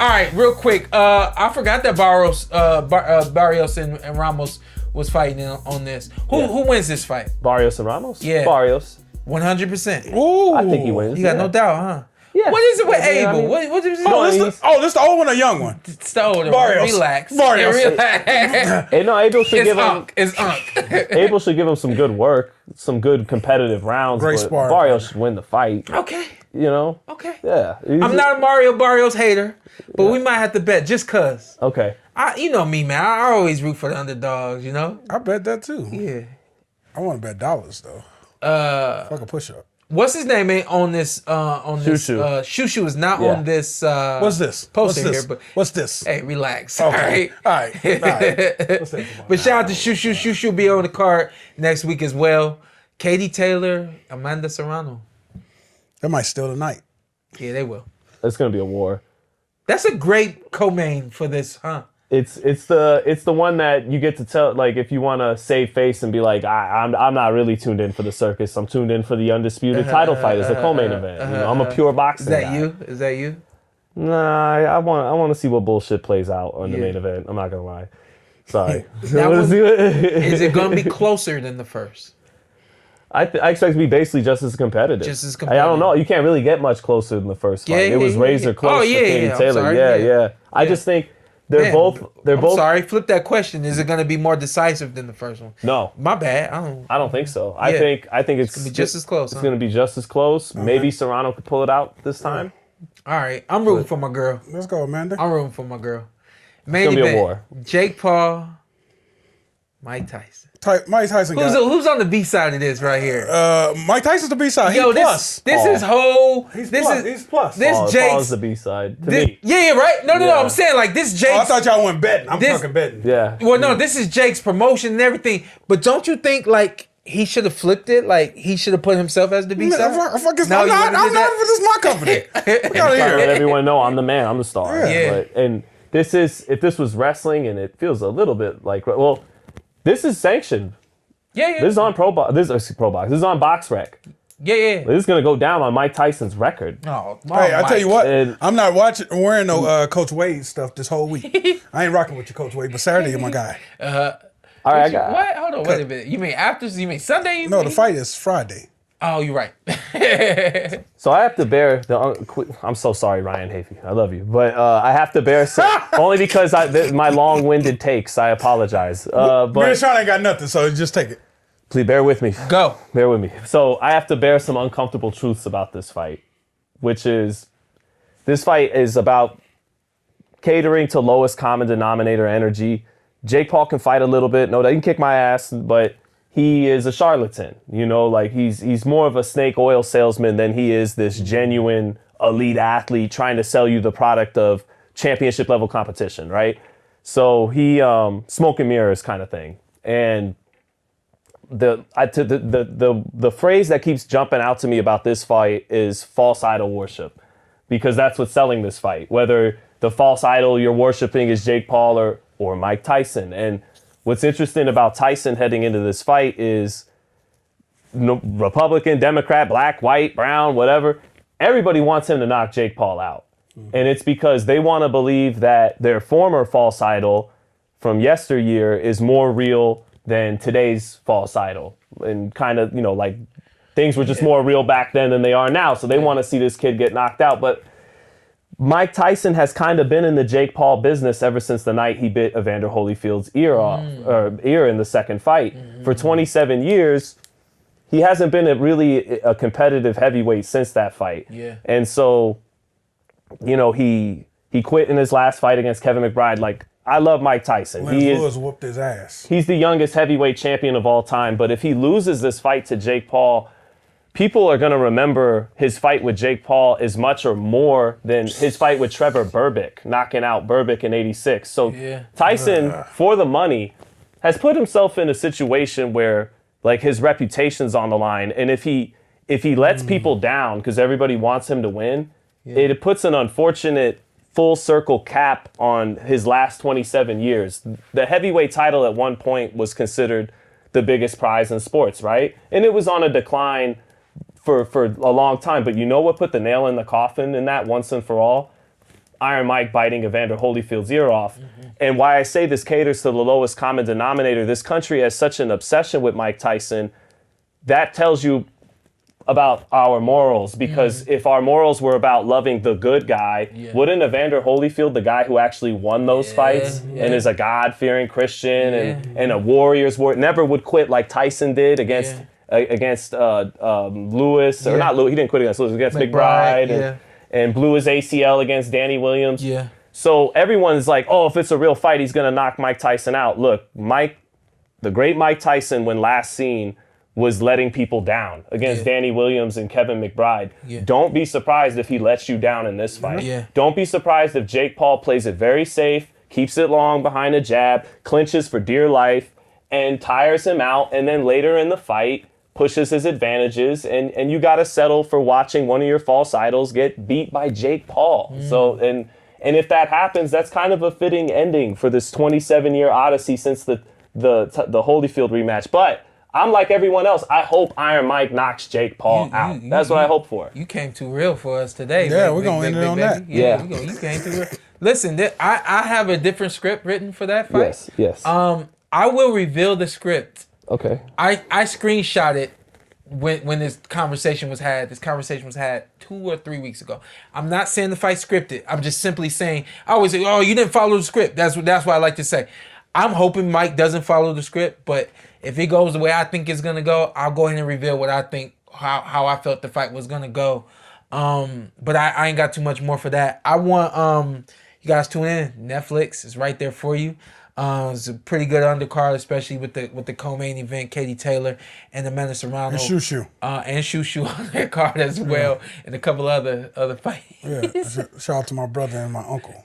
All right, real quick. I forgot that Barrios and Ramos was fighting on this. Who wins this fight? Barrios and Ramos? Yeah. Barrios. 100%. Ooh. I think he wins. You got no doubt, huh? Yeah. What is it with Yeah, Abel? I mean- What is it? This the old one or young one? It's the older one. Barrios. Relax. Barrios. Yeah, relax. Hey, no, Abel should give him. It's Unk. Abel should give him some good work, some good competitive rounds. Great but sparring. Barrios should win the fight. Okay. You know? Okay. Yeah. I'm not a Mario Barrios hater, but we might have to bet just cause. Okay. You know me, man. I always root for the underdogs. You know. I bet that too. Yeah. I want to bet dollars though. Fuck a push up. What's his name ain't on this? Shushu. Shushu is not on this. What's this? Poster What's this? here, but What's this? hey, relax. Okay. All All right. What's that? But shout out to Shushu. Shushu will be on the card next week as well. Katie Taylor, Amanda Serrano. That might steal the night. Yeah, they will. It's gonna be a war. That's a great co-main for this, huh? It's the one that you get to tell, like, if you want to save face and be like, I'm not really tuned in for the circus. I'm tuned in for the undisputed title fight as a co-main event. You know, I'm a pure boxing guy. Is that you? Nah, I want to see what bullshit plays out on the main event. I'm not gonna lie. Sorry. Is it gonna be closer than the first? I expect it to be basically just as competitive. Just as I competitive. don't know. You can't really get much closer than the first fight. Yeah, It was razor close Oh, for yeah, Katie yeah, I'm Taylor. sorry, Yeah. I just think they're both. Sorry, flip that question. Is it going to be more decisive than the first one? No, My bad. I don't think so. I think it's gonna be just as close. It's going to be just as close. Maybe Serrano could pull it out this time. All right, I'm rooting for my girl. Let's go, Amanda. I'm rooting for my girl. Main It's gonna be a event, war. Jake Paul, Mike Tyson. Mike Tyson Who's on the B side of this right here? Mike Tyson's the B side. Yo, He's plus. this is whole. He's this plus. is He's plus. this Paul's Jake's. the B side to This, me. yeah, right. No. Yeah. I'm saying like this Jake's. Oh, I thought y'all went betting. I'm This- fucking betting. Yeah. Well, no, this is Jake's promotion and everything. But don't you think like he should have flipped it? Like he should have put himself as the B side. I'm not. This is my company. Get out of Trying to let here. everyone know I'm the man. I'm the star. Yeah. And if this was wrestling, and it feels a little bit like, well, this is sanctioned. Yeah. This is on Pro Box. This is on Box Rec. Yeah. This is gonna go down on Mike Tyson's record. Oh, Hey, I tell you what, And- I'm not wearing no Coach Wade stuff this whole week. I ain't rocking with you, Coach Wade, but Saturday you're my guy. All right, I got. What? Hold on, wait a minute. You mean after? You mean Sunday? No, the fight is Friday. Oh, you're right. So I have to bear the. I'm so sorry, Ryan Hafey. I love you, but I have to bear some, only because my long-winded takes. I apologize. Me and But Sean ain't got nothing, so just take it. please bear with me. Go. Bear with me. So I have to bear some uncomfortable truths about this fight, which is this fight is about catering to lowest common denominator energy. Jake Paul can fight a little bit. No, they can kick my ass, but he is a charlatan. You know, like he's more of a snake oil salesman than he is this genuine elite athlete trying to sell you the product of championship level competition, right? So he smoke and mirrors kind of thing. And the phrase that keeps jumping out to me about this fight is false idol worship, because that's what's selling this fight. Whether the false idol you're worshiping is Jake Paul or Mike Tyson. And what's interesting about Tyson heading into this fight is Republican, Democrat, black, white, brown, whatever. Everybody wants him to knock Jake Paul out. And it's because they want to believe that their former false idol from yesteryear is more real than today's false idol. And kind of, like things were just more real back then than they are now. So they want to see this kid get knocked out. But Mike Tyson has kind of been in the Jake Paul business ever since the night he bit Evander Holyfield's ear off, or ear in the second fight. For 27 years, he hasn't been really a competitive heavyweight since that fight. Yeah. And so, he quit in his last fight against Kevin McBride. Like, I love Mike Tyson. Lewis whooped his ass. He's the youngest heavyweight champion of all time. But if he loses this fight to Jake Paul, people are going to remember his fight with Jake Paul as much or more than his fight with Trevor Berbick, knocking out Berbick in '86. So Tyson, for the money, has put himself in a situation where like his reputation's on the line. And if he lets people down because everybody wants him to win, it puts an unfortunate full circle cap on his last 27 years. The heavyweight title at one point was considered the biggest prize in sports, right? And it was on a decline for a long time. But you know what put the nail in the coffin in that once and for all? Iron Mike biting Evander Holyfield's ear off. And why I say this caters to the lowest common denominator, this country has such an obsession with Mike Tyson, that tells you about our morals, because if our morals were about loving the good guy, wouldn't Evander Holyfield, the guy who actually won those fights and is a God-fearing Christian and a warrior's warrior, never would quit like Tyson did against Lewis, or not Lewis, he didn't quit against Lewis, against McBride, and blew his ACL against Danny Williams. So everyone's like, oh, if it's a real fight, he's going to knock Mike Tyson out. Look, the great Mike Tyson, when last seen, was letting people down against Danny Williams and Kevin McBride. Don't be surprised if he lets you down in this fight. Don't be surprised if Jake Paul plays it very safe, keeps it long behind a jab, clinches for dear life, and tires him out, and then later in the fight pushes his advantages, and you got to settle for watching one of your false idols get beat by Jake Paul. So, and if that happens, that's kind of a fitting ending for this 27-year odyssey since the Holyfield rematch. But I'm like everyone else. I hope Iron Mike knocks Jake Paul out. That's what I hope for. You came too real for us today. Yeah, we're going to end it on that. Yeah. You came too real. Listen, I have a different script written for that fight. Yes. I will reveal the script. Okay. I screenshot it when this conversation was had. This conversation was had 2 or 3 weeks ago. I'm not saying the fight scripted. I'm just simply saying, I always say, oh, you didn't follow the script. That's what I like to say. I'm hoping Mike doesn't follow the script, but if it goes the way I think it's gonna go, I'll go ahead and reveal what I think, how I felt the fight was gonna go. But I ain't got too much more for that. I want you guys tune in. Netflix is right there for you. It's a pretty good undercard, especially with the co-main event, Katie Taylor and Amanda Serrano. And Shushu. And Shushu on that card as well, and a couple other fights. Shout out to my brother and my uncle.